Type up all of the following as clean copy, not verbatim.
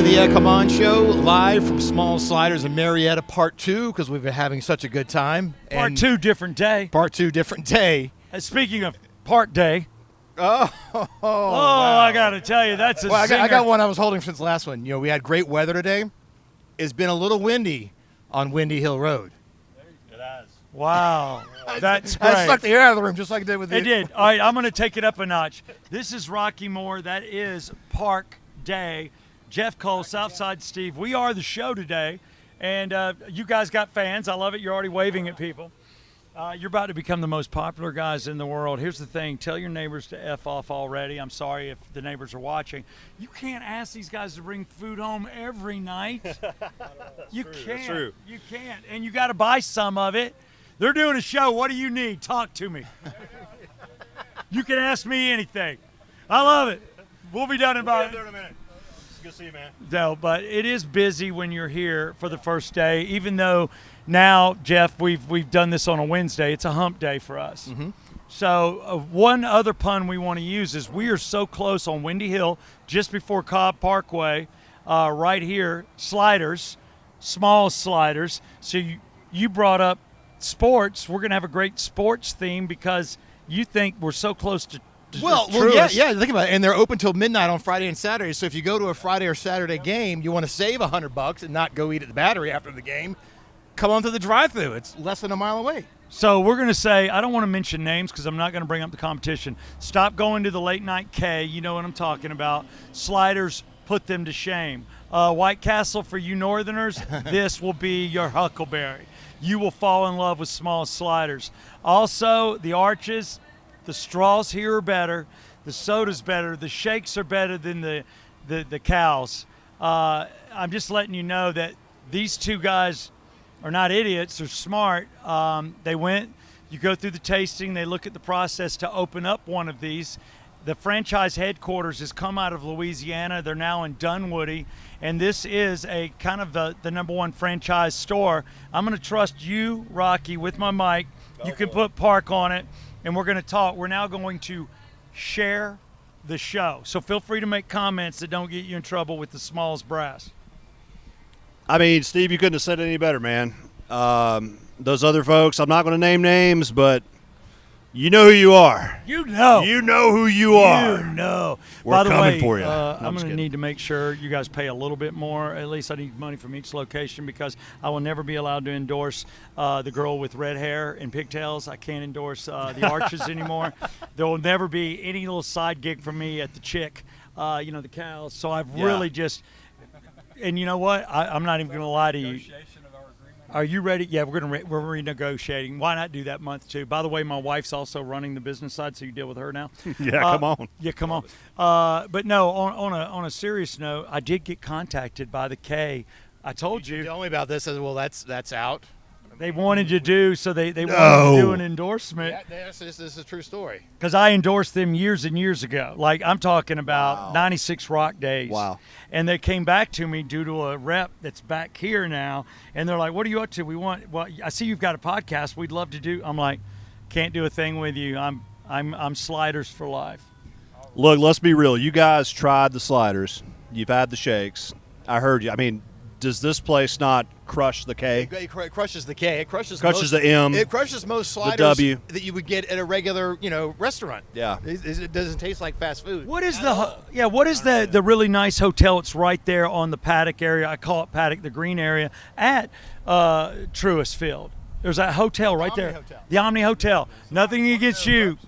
to the Ed Come On Show, live from Small Sliders in Marietta, Part 2, because we've been having such a good time. Part 2, different day. Part 2, different day. Speaking of part day. Wow. I got to tell you, that's a zinger. I got one I was holding since the last one. You know, we had great weather today. It's been a little windy on Windy Hill Road. It has. Wow. That's great. I sucked the air out of the room just like it did with you. It did. All right, I'm going to take it up a notch. This is Rocky Moore. That is Park Day. Jeff Cole, Southside Steve. We are the show today, and you guys got fans. I love it. You're already waving at people. You're about to become the most popular guys in the world. Here's the thing. Tell your neighbors to F off already. I'm sorry if the neighbors are watching. You can't ask these guys to bring food home every night. You can't. That's true. You can't. And you got to buy some of it. They're doing a show. What do you need? Talk to me. You can ask me anything. I love it. We'll be done in about there in a minute. Good to see you, man. No, but it is busy when you're here for the first day. Even though now, Jeff, we've done this on a Wednesday. It's a hump day for us. Mm-hmm. So one other pun we want to use is we are so close on Windy Hill, just before Cobb Parkway, right here, sliders, small sliders. So you brought up sports. We're going to have a great sports theme because you think we're so close to Well, yeah, think about it. And they're open till midnight on Friday and Saturday. So if you go to a Friday or Saturday game, you want to save $100 and not go eat at the Battery after the game, come on to the drive-thru. It's less than a mile away. So we're going to say, I don't want to mention names because I'm not going to bring up the competition. Stop going to the late night K. You know what I'm talking about. Sliders, put them to shame. White Castle, for you Northerners, this will be your Huckleberry. You will fall in love with small sliders. Also, the Arches, the straws here are better. The soda's better. The shakes are better than the cows. I'm just letting you know that these two guys are not idiots. They're smart. They went. You go through the tasting. They look at the process to open up one of these. The franchise headquarters has come out of Louisiana. They're now in Dunwoody, and this is a kind of the number one franchise store. I'm going to trust you, Rocky, with my mic. You can put Park on it. And we're going to talk. We're now going to share the show. So feel free to make comments that don't get you in trouble with the Smalls brass. I mean, Steve, you couldn't have said it any better, man. Those other folks, I'm not going to name names, but you know who you are. You know. You know who you are. You know. We're By the coming way, for you. I'm going to need to make sure you guys pay a little bit more. At least I need money from each location because I will never be allowed to endorse the girl with red hair and pigtails. I can't endorse the Arches anymore. There will never be any little side gig from me at the chick, the cows. So I've really just – and you know what? I'm not even going to lie to you. Are you ready? Yeah, we're renegotiating. Why not do that month too? By the way, my wife's also running the business side, so you deal with her now. Yeah, come on. Yeah, come on. But no, on a serious note, I did get contacted by the K. I told you. Tell me about this. Well, that's out. They wanted to do so. They wanted to do an endorsement. Yeah, this is a true story. Because I endorsed them years and years ago. Like I'm talking about 96 Rock Days. Wow. And they came back to me due to a rep that's back here now, and they're like, "What are you up to? Well, I see you've got a podcast. We'd love to do." I'm like, "Can't do a thing with you. I'm sliders for life." Look, let's be real. You guys tried the sliders. You've had the shakes. I heard you. I mean, does this place not crush the K? It crushes the K. It crushes the M. It crushes most sliders the W that you would get at a regular, restaurant. Yeah. It doesn't taste like fast food. What is the really nice hotel? It's right there on the paddock area. I call it paddock, the green area at Truist Field. There's that hotel right there. Hotel. The Omni Hotel. Nothing against you.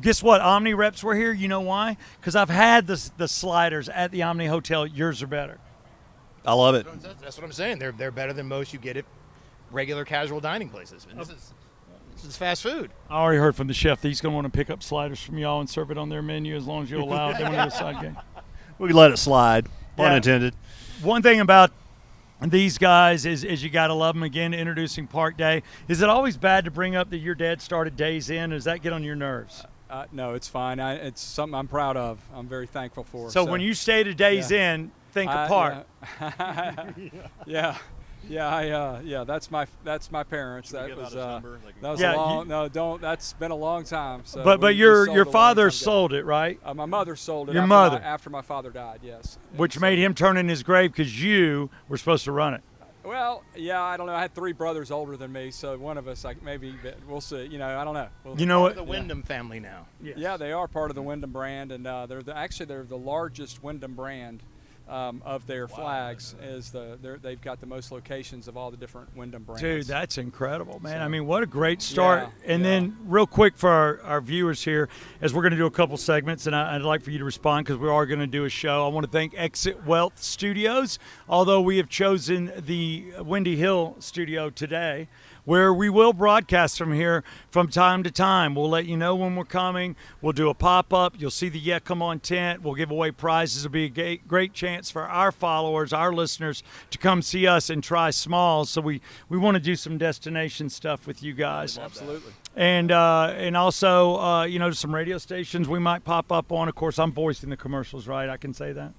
Guess what? Omni reps were here. You know why? Because I've had the sliders at the Omni Hotel. Yours are better. I love it. That's what I'm saying. They're better than most you get at regular casual dining places. And this is fast food. I already heard from the chef that he's going to want to pick up sliders from y'all and serve it on their menu as long as you allow it. They want to do a side game. We can let it slide. Pun intended. One thing about these guys is you got to love them. Again, introducing Park Day. Is it always bad to bring up that your dad started Days In? Does that get on your nerves? No, it's fine. It's something I'm proud of. I'm very thankful for. So when you stay to Days In, think of Park. Yeah. Yeah, that's my parents. Should we That give out was his number? They can that was Yeah, a long you- no don't that's been a long time. So but we your sold it a long father time ago. sold it, right? My mother sold it. Your after mother. after my father died. Yes. Which So- made him turn in his grave because you were supposed to run it. Well, yeah, I don't know. I had 3 brothers older than me, so one of us, like maybe, but we'll see. I don't know. You know The what? Wyndham family now. Yeah, they are part of the Wyndham brand, and they're the largest Wyndham brand of their flags. They've got the most locations of all the different Wyndham brands. Dude, that's incredible, man. I So- mean, what a great start. Yeah, And yeah. then, real quick for our viewers here, as we're going to do a couple segments, and I'd like for you to respond because we are going to do a show. I want to thank Exit Wealth Studios, although we have chosen the Windy Hill studio today, where we will broadcast from here from time to time. We'll let you know when we're coming. We'll do a pop-up. You'll see the Yeah Come On tent. We'll give away prizes. It'll be a great chance for our followers, our listeners, to come see us and try smalls. So we want to do some destination stuff with you guys. Absolutely. And also, some radio stations we might pop up on. Of course, I'm voicing the commercials, right? I can say that.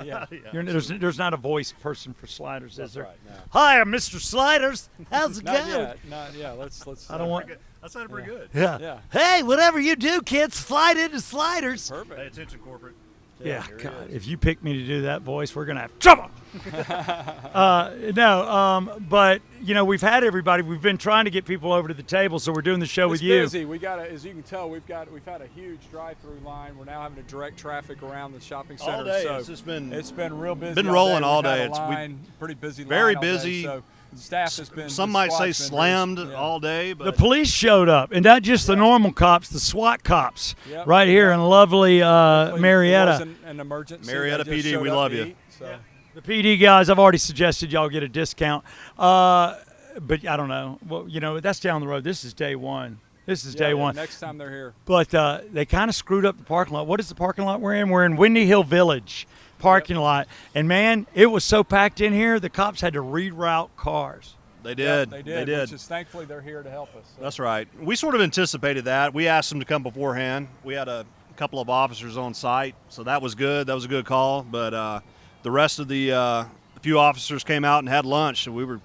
Yeah. There's not a voice person for Sliders, is there? right, no. Hi, I'm Mr. Sliders. How's it Not going? yet. Not yeah. Let's. I don't want. That sounded pretty good. Yeah. Yeah. Hey, whatever you do, kids, slide into Sliders. Perfect. Pay attention, corporate. Yeah, here he God, is. if you pick me to do that voice, we're gonna have trouble. But we've had everybody. We've been trying to get people over to the table, so we're doing the show with It's you. busy. As you can tell, we've had a huge drive-through line. We're now having to direct traffic around the shopping center. All day. So It's just been real busy. been all rolling day. all We've had day. a It's- line, pretty busy. very line all day, busy. so staff has been. some the might say squad's been slammed busy. Yeah. all day, The but police showed up, and not just the normal cops, the SWAT cops, Yep. right here in lovely Luckily, there Marietta. wasn't an emergency. Marietta They just PD, showed we up love to you. eat, so. The PD guys, I've already suggested y'all get a discount. But I don't know. Well, that's down the road. This is day one. This is day one. Next time they're here. But they kind of screwed up the parking lot. What is the parking lot we're in? We're in Windy Hill Village parking lot. And, man, it was so packed in here, the cops had to reroute cars. they Yep, did. they did. Which is thankfully they're here to help us. So. That's right. We sort of anticipated that. We asked them to come beforehand. We had a couple of officers on site, so that was good. That was a good call. But the rest of the few officers came out and had lunch, and we were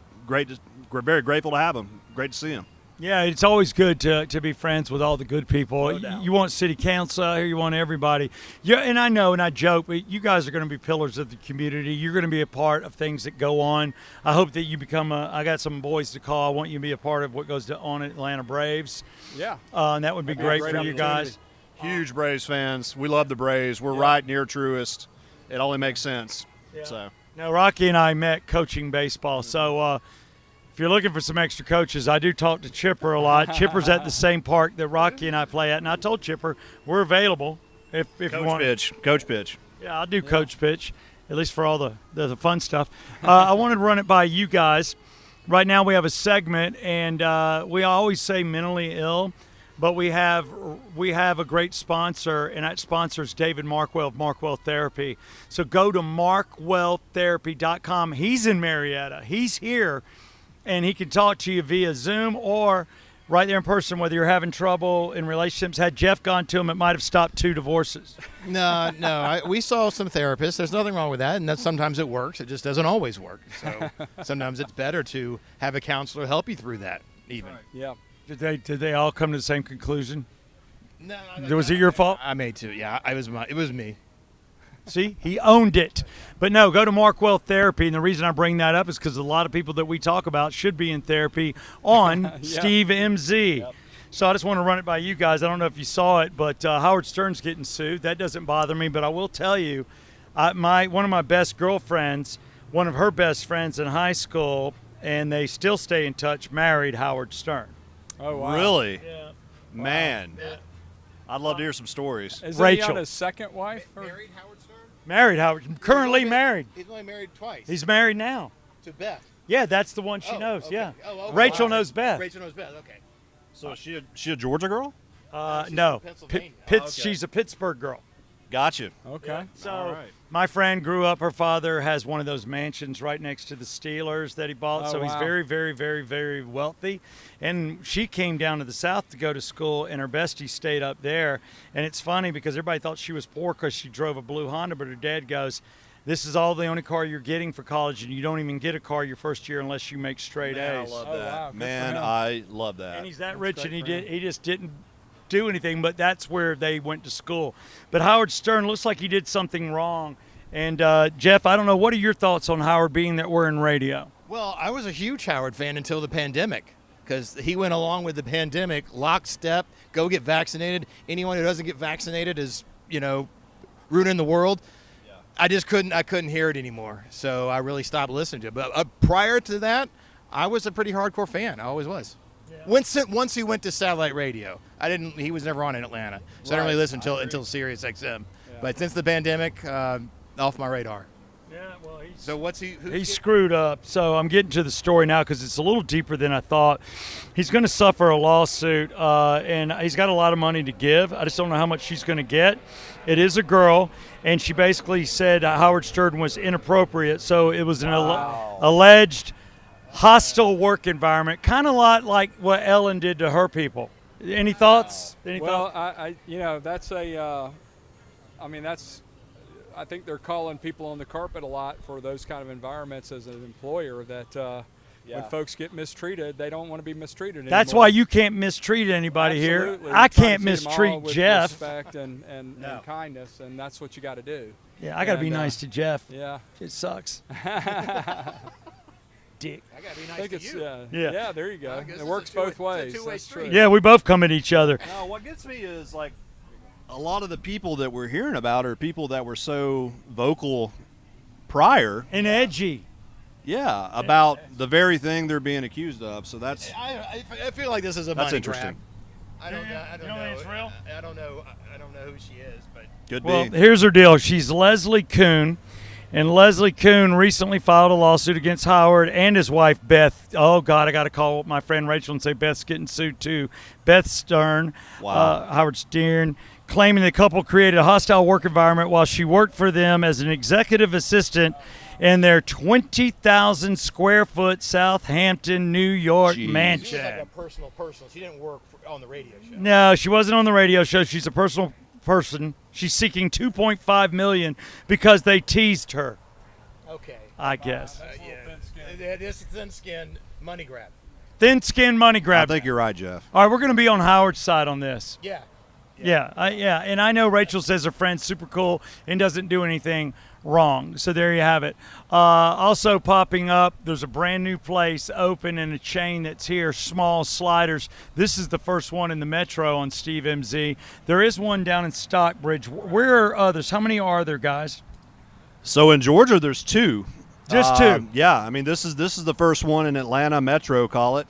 very grateful to have them. Great to see them. Yeah, it's always good to be friends with all the good people. No doubt. You want city council out here, you want everybody. Yeah, and I know, and I joke, but you guys are going to be pillars of the community. You're going to be a part of things that go on. I hope that you become I got some boys to call. I want you to be a part of what goes on at Atlanta Braves. Yeah. And that would be That'd be a great great for you guys. Huge Braves fans. We love the Braves. We're right near Truist. It only makes sense. So Now, Rocky and I met coaching baseball, so if you're looking for some extra coaches, I do talk to Chipper a lot. Chipper's at the same park that Rocky and I play at, and I told Chipper we're available if you want. Coach pitch. Yeah, I'll do coach pitch, at least for all the fun stuff. I wanted to run it by you guys. Right now we have a segment, and we always say mentally ill, but we have a great sponsor, and that sponsor is David Markwell of Markwell Therapy. So go to markwelltherapy.com. He's in Marietta. He's here, and he can talk to you via Zoom or right there in person, whether you're having trouble in relationships. Had Jeff gone to him, it might have stopped 2 divorces. No. We saw some therapists. There's nothing wrong with that, and that sometimes it works. It just doesn't always work. So sometimes it's better to have a counselor help you through that. Even. Yeah. Did they all come to the same conclusion? No, Was it your fault? I made 2. Yeah, it was me. See, he owned it. But no, go to Markwell Therapy, and the reason I bring that up is because a lot of people that we talk about should be in therapy on Steve MZ. Yep. So I just want to run it by you guys. I don't know if you saw it, but Howard Stern's getting sued. That doesn't bother me, but I will tell you, one of my best girlfriends, one of her best friends in high school, and they still stay in touch, married Howard Stern. Oh wow. Really? Yeah. Man. I'd love to hear some stories. Is he Rachel. on his second wife? Or? Married Howard Stern? Married Howard, currently married. He's only married twice. He's married now. to Beth. Yeah, that's the one she Oh, knows. okay. Yeah. Oh, okay. Rachel All right. knows Beth. Rachel knows Beth. Okay. So is she a Georgia girl? she's No, from Pennsylvania. Okay. She's a Pittsburgh girl. Gotcha. Okay. So All right. my friend grew up. Her father has one of those mansions right next to the Steelers that he bought. Oh, So he's wow. very, very, very, very wealthy. And she came down to the South to go to school, and her bestie stayed up there. And it's funny because everybody thought she was poor because she drove a blue Honda, but her dad goes, this is all the only car you're getting for college, and you don't even get a car your first year unless you make straight Man, I A's. love Oh, that. wow, good for Man, him. I love that. And he's that That's rich, great and for him. he just didn't do anything. But that's where they went to school. But Howard Stern looks like he did something wrong. And Jeff, I don't know. What are your thoughts on Howard being that we're in radio? Well, I was a huge Howard fan until the pandemic because he went along with the pandemic, lockstep, go get vaccinated. Anyone who doesn't get vaccinated is, ruining the world. I just couldn't hear it anymore. So I really stopped listening to it. But prior to that, I was a pretty hardcore fan. I always was. Once he went to satellite radio, he was never on in Atlanta. So I didn't really listen until Sirius XM. Yeah. But since the pandemic, off my radar. Yeah, well, So what's he? He screwed up. So I'm getting to the story now because it's a little deeper than I thought. He's going to suffer a lawsuit, and he's got a lot of money to give. I just don't know how much she's going to get. It is a girl, and she basically said Howard Stern was inappropriate. So it was an alleged hostile work environment, kind of a lot like what Ellen did to her people. Any thoughts? Well, that's I think they're calling people on the carpet a lot for those kind of environments as an employer that when folks get mistreated, they don't want to be mistreated That's anymore. why you can't mistreat anybody Absolutely. here. I Try to can't treat 'em all mistreat with Jeff. respect and kindness, and that's what you got to do. Yeah, I got to be And, nice to Jeff. Yeah. It sucks. Dick. I gotta be I nice think to it's you. Yeah. there you go. I guess It it's works a two-way- both ways. it's a two-way That's street. true. Yeah, we both come at each other. No, what gets me is like a lot of the people that we're hearing about are people that were so vocal prior, And edgy. about the very thing they're being accused of. So that's I feel like this is a That's money interesting. grab. I don't You don't think it's real? I don't know. I don't know who she is, but could Well, be. here's her deal. She's Leslie Kuhn, and Leslie Kuhn recently filed a lawsuit against Howard and his wife, Beth. Oh, God, I got to call my friend Rachel and say Beth's getting sued, too. Beth Stern, Wow. Howard Stern, claiming the couple created a hostile work environment while she worked for them as an executive assistant in their 20,000 square foot Southampton, New York Jeez. she was mansion. like a personal person. She didn't work on the radio show. No, she wasn't on the radio show. She's a personal person. She's seeking $2.5 million because they teased her, Okay. I guess. Yeah. This is thin skin money grab. Thin skin money I grab. think you're right, Jeff. All right, we're going to be on Howard's side on this. Yeah. Yeah, and I know Rachel says her friend's super cool and doesn't do anything wrong. So there you have it. Also popping up, there's a brand new place open in a chain that's here, Small Sliders. This is the first one in the metro on Steve MZ. There is one down in Stockbridge. Where are others? How many are there, guys? So in Georgia, there's two. Just two. Yeah, I mean this is the first one in Atlanta metro, call it.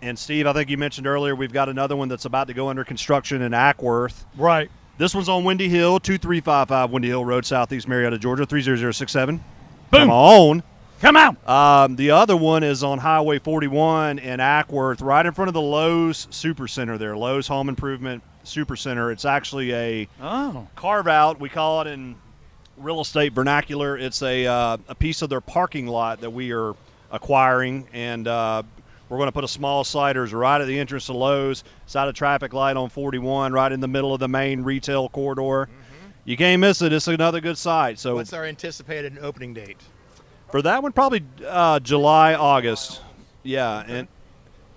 And Steve, I think you mentioned earlier we've got another one that's about to go under construction in Ackworth. Right. This one's on Windy Hill, 2355 Windy Hill Road, Southeast Marietta, Georgia, 30067. Boom. Come on. Come out. The other one is on Highway 41 in Ackworth, right in front of the Lowe's Super Center there, Lowe's Home Improvement Super Center. It's actually a Oh. carve-out. We call it in real estate vernacular. It's a piece of their parking lot that we are acquiring, and we're going to put a Small Sliders right at the entrance to Lowe's, side of traffic light on 41, right in the middle of the main retail corridor. You can't miss it. It's another good site. So What's our anticipated opening date? for that one, probably July, August. Yeah,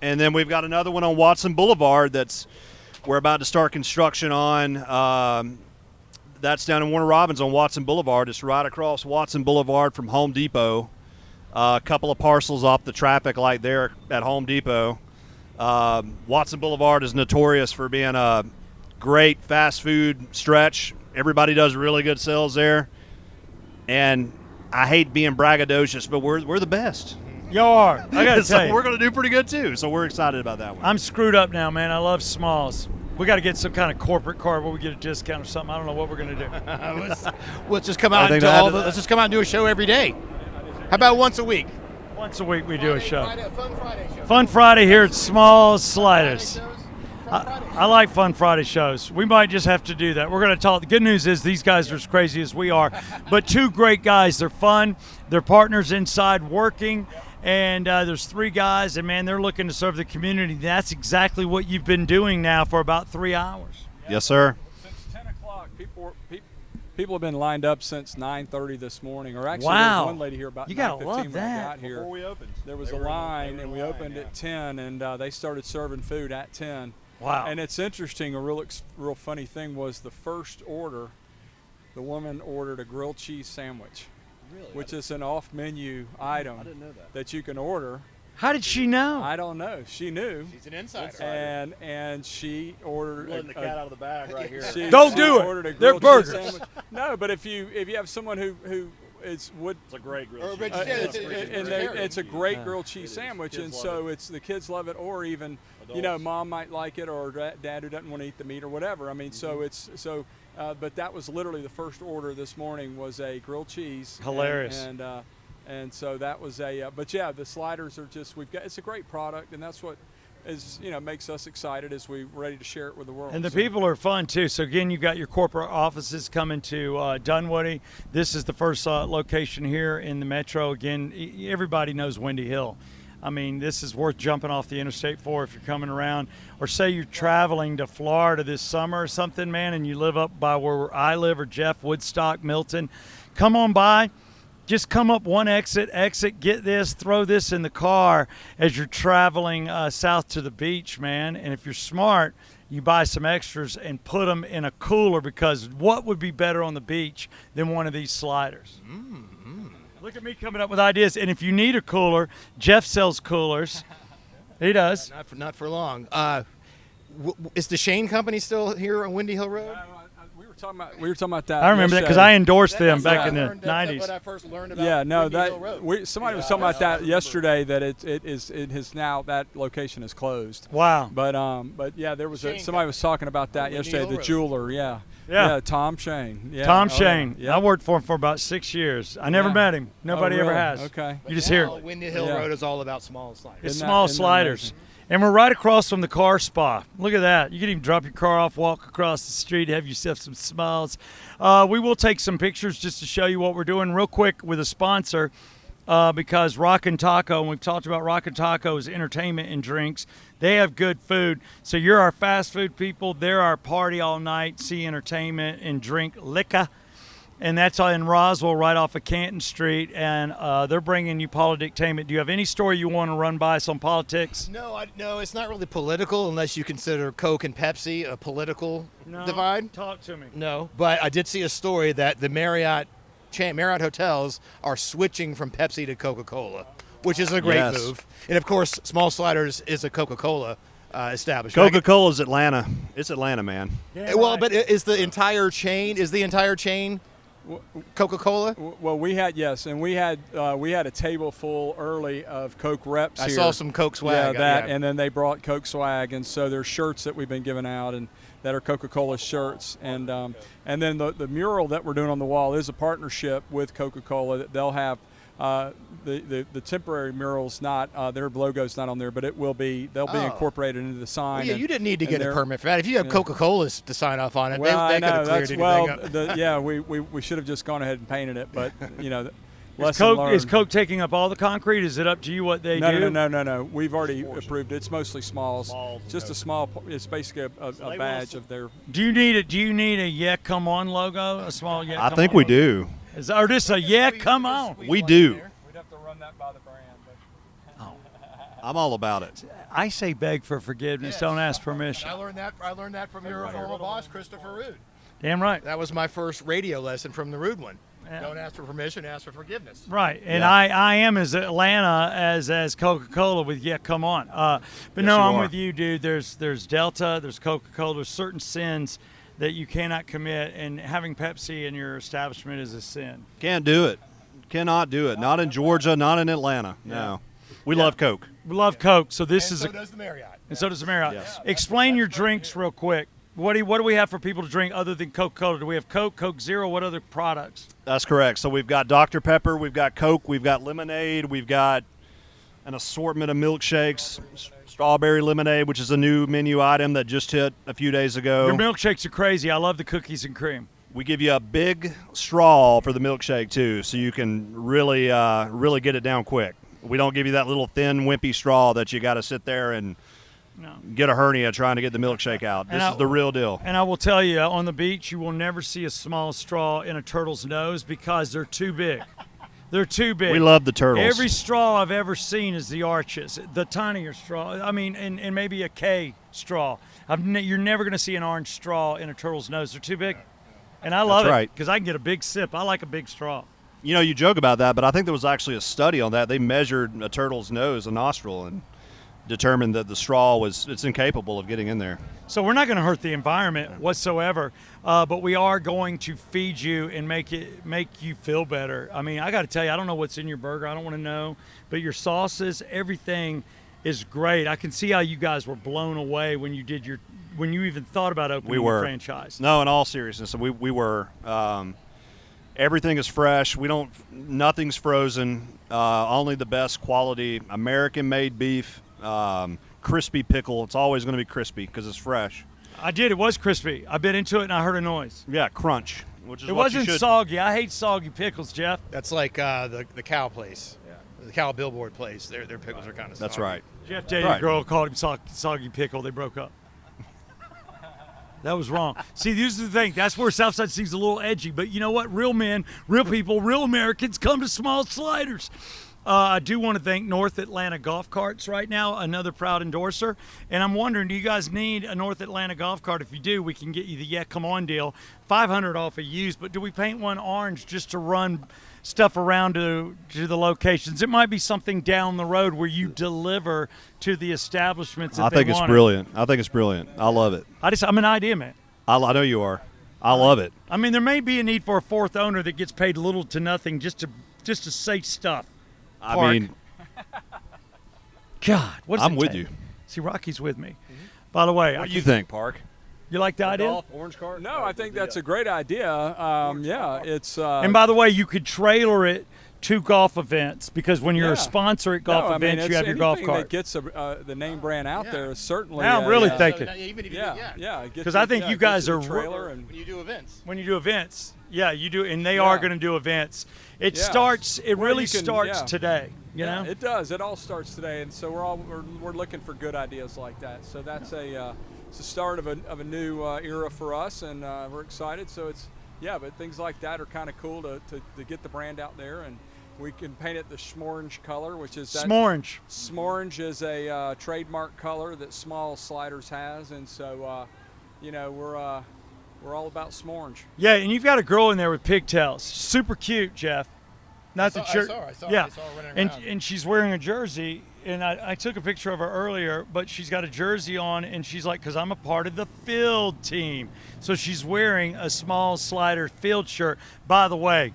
and then we've got another one on Watson Boulevard that's we're about to start construction on. That's down in Warner Robins on Watson Boulevard. It's right across Watson Boulevard from Home Depot. A couple of parcels off the traffic light there at Home Depot. Watson Boulevard is notorious for being a great fast food stretch. Everybody does really good sales there. And I hate being braggadocious, but we're the best. You are. I got to So tell you. we're going to do pretty good, too. So we're excited about that one. I'm screwed up now, man. I love Smalls. We got to get some kind of corporate card where we get a discount or something. I don't know what we're going to do. Let's just come I out think and that- let's just come out and do a show every day. How about once a week? Once a week we do a show. Fun Friday show. Fun Friday here at Small Sliders. Friday shows? Fun Friday. I like Fun Friday shows. We might just have to do that. We're going to talk. The good news is these guys are as crazy as we are, but two great guys. They're fun. They're partners inside working, and there's three guys, and man, they're looking to serve the community. That's exactly what you've been doing now for about 3 hours. Yes, sir. Since 10 o'clock, People have been lined up since 9:30 this morning. Or actually, Wow. there was one lady here about You gotta 9:15 love when I that. got here. Before we opened, There was a line, and we opened at 10, and they started serving food at 10. Wow. And it's interesting. A real funny thing was the first order. The woman ordered a grilled cheese sandwich, which is an off-menu item that you can order. How did she know? I don't know. She knew, He's an insider. and she ordered. letting the cat out of the bag right here. Don't she do it. ordered a They're grilled cheese burgers. sandwich. No, but if you have someone who would It's a great grill. Or cheese. it's a great grilled cheese sandwich, and so it's the kids love it, or even mom might like it, or dad who doesn't want to eat the meat or whatever. I mean, so it's so. But that was literally the first order this morning was a grilled cheese. Hilarious. And so that was a. But yeah, the sliders are just it's a great product, and that's what is makes us excited as we're ready to share it with the world. And the So- people are fun too. So again, you've got your corporate offices coming to Dunwoody. This is the first location here in the metro. Again, everybody knows Windy Hill. I mean, this is worth jumping off the Interstate 4 if you're coming around. Or say you're traveling to Florida this summer or something, man, and you live up by where I live, or Jeff, Woodstock, Milton. Come on by. Just come up one exit, get this, throw this in the car as you're traveling south to the beach, man. And if you're smart, you buy some extras and put them in a cooler, because what would be better on the beach than one of these sliders? Look at me coming up with ideas. And if you need a cooler, Jeff sells coolers. He does. Not for long. Is the Shane Company still here on Windy Hill Road? We were talking about that. I remember that because I endorsed them back in the That's 90s. what I first learned about. Yeah, no, Windy Hill Road. somebody was talking about that yesterday. That it has now, that location is closed. Wow. But yeah, there was Shane somebody was talking about that Windy yesterday. Hill The Road. jeweler, yeah, Yeah. Tom Shane. Yeah. Tom Oh, Shane. Yeah. I worked for him for about 6 years. I never Yeah. met him. Nobody ever really? has. Okay. You just hear Now, it. Windy Hill Yeah. Road is all about small sliders. It's Isn't that- small isn't that sliders. amazing? And we're right across from the car spa. Look at that. You can even drop your car off, walk across the street, have yourself some smiles. We will take some pictures just to show you what we're doing real quick with a sponsor, because Rockin' Taco, and we've talked about Rockin' Taco's entertainment and drinks, they have good food. So you're our fast food people. They're our party all night, see entertainment and drink liquor. And that's in Roswell, right off of Canton Street. And they're bringing you Politictainment. Do you have any story you want to run by us on politics? No, it's not really political unless you consider Coke and Pepsi a political divide. Talk to me. No, but I did see a story that the Marriott hotels are switching from Pepsi to Coca-Cola, which is a great Yes. move. And of course, Small Sliders is a Coca-Cola establishment. Coca-Cola's Atlanta. It's Atlanta, man. Well, but is the entire chain Coca-Cola? Well, we had a table full early of Coke reps I here. saw some Coke swag. Yeah, that, and then they brought Coke swag, and so there's shirts that we've been giving out and that are Coca-Cola shirts, and then the mural that we're doing on the wall is a partnership with Coca-Cola. That they'll have the temporary murals, not their logo's not on there, but they'll be incorporated into the sign. Well, yeah, you didn't need to and get a they're- permit for that. If you have Coca-Cola's to sign off on it, Well, they I could have know cleared that's anything up. we should have just gone ahead and painted it, but Is lesson Coke, learned. is Coke taking up all the concrete? Is it up to you what they do? No. We've already approved it. It's mostly smalls. Just a small. It's basically a badge of their. Do you need a yeah come on logo? A small yeah. I come think on we logo? do. Or just a yeah come on? We do. We'd have to run that by the brand. I'm all about it. I say beg for forgiveness. Don't ask permission. I learned that from your former boss, Christopher Rude. Damn right. That was my first radio lesson from the Rude one. Yeah. Don't ask for permission, ask for forgiveness. Right, and Yeah. I am as Atlanta as Coca-Cola with yeah, come on. But Yes, no, you I'm are. with you, dude. There's Delta, there's Coca-Cola, there's certain sins that you cannot commit, and having Pepsi in your establishment is a sin. Can't do it. Cannot do it. Not in Georgia, not in Atlanta. No. We love Coke. We love Coke, so this And is so does the Marriott. and so does the Marriott. Yes. Explain your drinks real quick. What do we have for people to drink other than Coca-Cola? Do we have Coke, Coke Zero? What other products? That's correct. So we've got Dr. Pepper, we've got Coke, we've got lemonade, we've got an assortment of milkshakes, strawberry lemonade, which is a new menu item that just hit a few days ago. Your milkshakes are crazy. I love the cookies and cream. We give you a big straw for the milkshake too, so you can really get it down quick. We don't give you that little thin, wimpy straw that you got to sit there and get a hernia trying to get the milkshake out. This is the real deal. And I will tell you, on the beach, you will never see a small straw in a turtle's nose because they're too big. They're too big. We love the turtles. Every straw I've ever seen is the arches, the tinier straw. I mean, and maybe a K straw. You're never going to see an orange straw in a turtle's nose. They're too big. And I love it because I can get a big sip. I like a big straw. You know, you joke about that, but I think there was actually a study on that. They measured a turtle's nose, a nostril, and determined that the straw it's incapable of getting in there. So we're not going to hurt the environment whatsoever, but we are going to feed you and make you feel better. I mean, I got to tell you, I don't know what's in your burger. I don't want to know, but your sauces, everything is great. I can see how you guys were blown away when you even thought about opening your franchise. No, in all seriousness, we were. Everything is fresh. Nothing's frozen. Only the best quality American-made beef. Crispy pickle. It's always going to be crispy because it's fresh. It was crispy. I bit into it and I heard a noise. Yeah, crunch. Which is it what wasn't soggy. I hate soggy pickles, Jeff. That's like the cow place. Yeah. The cow billboard place. Their pickles are kind of soggy. That's right. Jeff dated a girl, called him soggy pickle. They broke up. That was wrong. See, this is the thing. That's where Southside seems a little edgy. But you know what? Real men, real people, real Americans come to Small Sliders. I do want to thank North Atlanta Golf Carts right now, another proud endorser. And I'm wondering, do you guys need a North Atlanta golf cart? If you do, we can get you the Yeah Come On deal, $500 off a used. But do we paint one orange just to run stuff around to the locations? It might be something down the road where you deliver to the establishments. I think it's brilliant. I think it's brilliant. I love it. I'm an idea man. I know you are. I love it. I mean, there may be a need for a fourth owner that gets paid little to nothing just to say stuff. Park. I mean, God, what does I'm with you. See, Rocky's with me. Mm-hmm. By the way, what do you think, Park? You like the idea? Golf, orange cart? No, I think that's a great idea. Yeah, it's. And by the way, you could trailer it to golf events because when you're a sponsor at golf events, you have your golf cart. That gets the name brand out there is certainly. Now I'm really thinking. Because I think you guys are trailer and when you do events. When you do events, yeah, you do, and they are going to do events. It starts. It really starts today. You know, it does. It all starts today, and so we're looking for good ideas like that. So that's it's the start of a new era for us, and we're excited. So but things like that are kind of cool to get the brand out there, and we can paint it the S'morange color, which is S'morange. S'morange is a trademark color that Small Sliders has, and so we're all about S'morange. Yeah, and you've got a girl in there with pigtails. Super cute, Jeff. I saw her running around. And she's wearing a jersey, and I took a picture of her earlier, but she's got a jersey on, and she's like, because I'm a part of the field team. So she's wearing a Small Slider field shirt. By the way,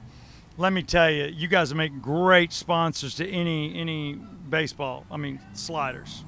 let me tell you, you guys are making great sponsors to any baseball. I mean, sliders.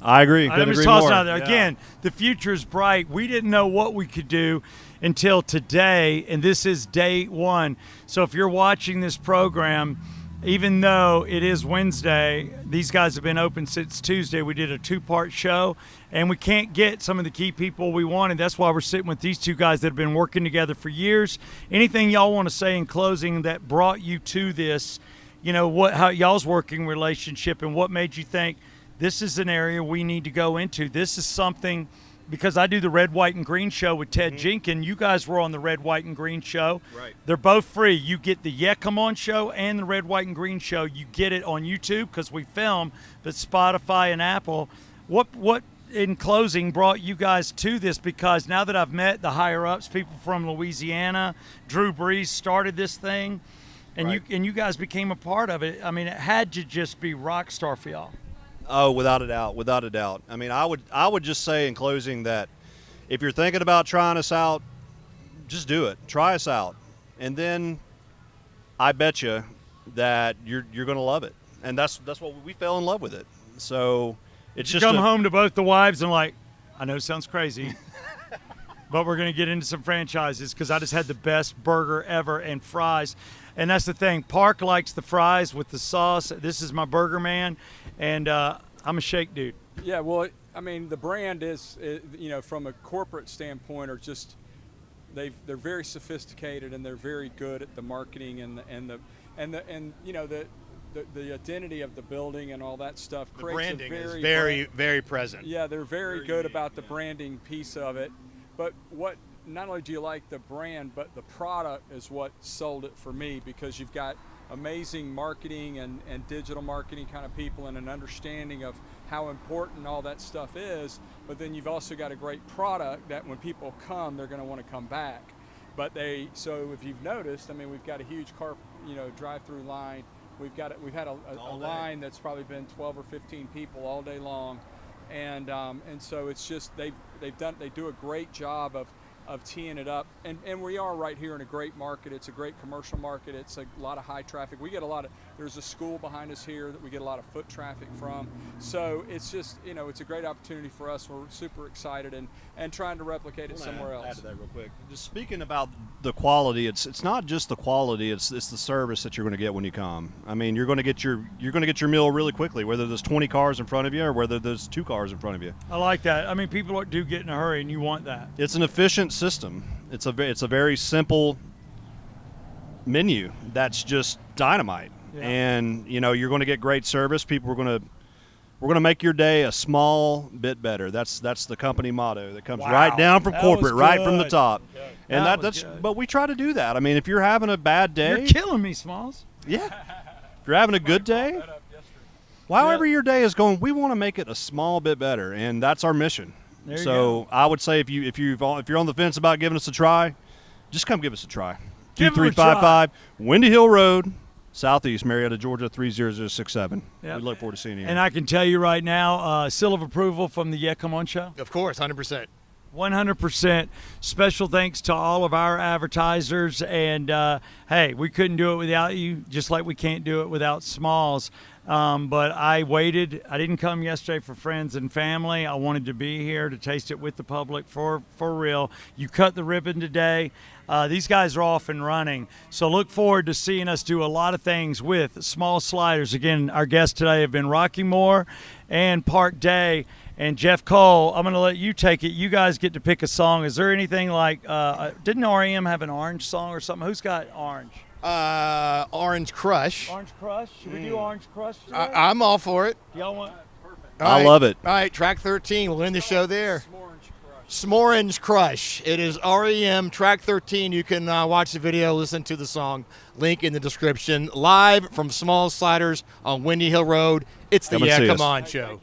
I agree. Couldn't agree more. Again, the future is bright. We didn't know what we could do until today, and this is day one. So if you're watching this program, even though it is Wednesday, these guys have been open since Tuesday. We did a 2-part show, and we can't get some of the key people we wanted. That's why we're sitting with these two guys that have been working together for years. Anything y'all want to say in closing that brought you to this, how y'all's working relationship and what made you think this is an area we need to go into? This is something, because I do the Red, White, and Green show with Ted Jenkins. You guys were on the Red, White, and Green show. Right. They're both free. You get the Yeah Come On show and the Red, White, and Green show. You get it on YouTube because we film, but Spotify and Apple. What in closing brought you guys to this? Because now that I've met the higher-ups, people from Louisiana, Drew Brees started this thing, and you guys became a part of it. I mean, it had to just be rock star for y'all. Oh, without a doubt. I mean, I would just say in closing that if you're thinking about trying us out, just do it. Try us out, and then I bet you that you're going to love it. And that's what we fell in love with it. So it's just come home to both the wives and like, I know it sounds crazy, but we're going to get into some franchises because I just had the best burger ever and fries. And that's the thing. Park likes the fries with the sauce. This is my burger man, and I'm a shake dude. Yeah, well, I mean, the brand is, from a corporate standpoint, they're very sophisticated and they're very good at the marketing and the identity of the building and all that stuff. The creates branding a is very very, very present. Yeah, they're very good about the branding piece of it. But not only do you like the brand, but the product is what sold it for me, because you've got amazing marketing and digital marketing kind of people and an understanding of how important all that stuff is. But then you've also got a great product that when people come, they're going to want to come back. So if you've noticed, I mean, we've got a huge drive-through line. We've had a line that's probably been 12 or 15 people all day long, and so it's just they do a great job of teeing it up, and we are right here in a great market. It's a great commercial market. It's a lot of high traffic. We get there's a school behind us here that we get a lot of foot traffic from. So it's just, it's a great opportunity for us. We're super excited and trying to replicate it somewhere else. Add to that real quick. Just speaking about the quality, it's not just the quality, it's the service that you're going to get when you come. I mean, you're going to get your meal really quickly, whether there's 20 cars in front of you or whether there's 2 cars in front of you. I like that. I mean, people do get in a hurry, and you want that. It's an efficient system. It's a very simple menu that's just dynamite. Yeah. And you're going to get great service. We're going to make your day a small bit better. That's the company motto that comes right down from corporate, right from the top. Good. And that's good. But we try to do that. I mean, if you're having a bad day, You're killing me, Smalls. yeah. If you're having a good day, however your day is going, we want to make it a small bit better, and that's our mission. There you So go. I would say if you're on the fence about giving us a try, just come give us a try. Give 'em a 2355 Windy Hill Road, Southeast Marietta, Georgia 30067. Yep. We look forward to seeing you. And I can tell you right now, seal of approval from the Yeah Come On Show. Of course, 100%. 100%. Special thanks to all of our advertisers. And, hey, we couldn't do it without you, just like we can't do it without Smalls. But I waited. I didn't come yesterday for friends and family. I wanted to be here to taste it with the public for real. You cut the ribbon today. These guys are off and running. So look forward to seeing us do a lot of things with Small Sliders. Again, our guests today have been Rocky Moore and Park Day. And Jeff Cole, I'm going to let you take it. You guys get to pick a song. Is there anything like, didn't REM have an Orange song or something? Who's got Orange? Orange Crush. Orange Crush? Should we do Orange Crush today? I'm all for it. Y'all want? I love it. All right, track 13. We'll end the show there. S'morange Crush. It is REM, track 13. You can watch the video, listen to the song. Link in the description. Live from Small Sliders on Windy Hill Road. It's the Come and Yeah see Come us. On Show.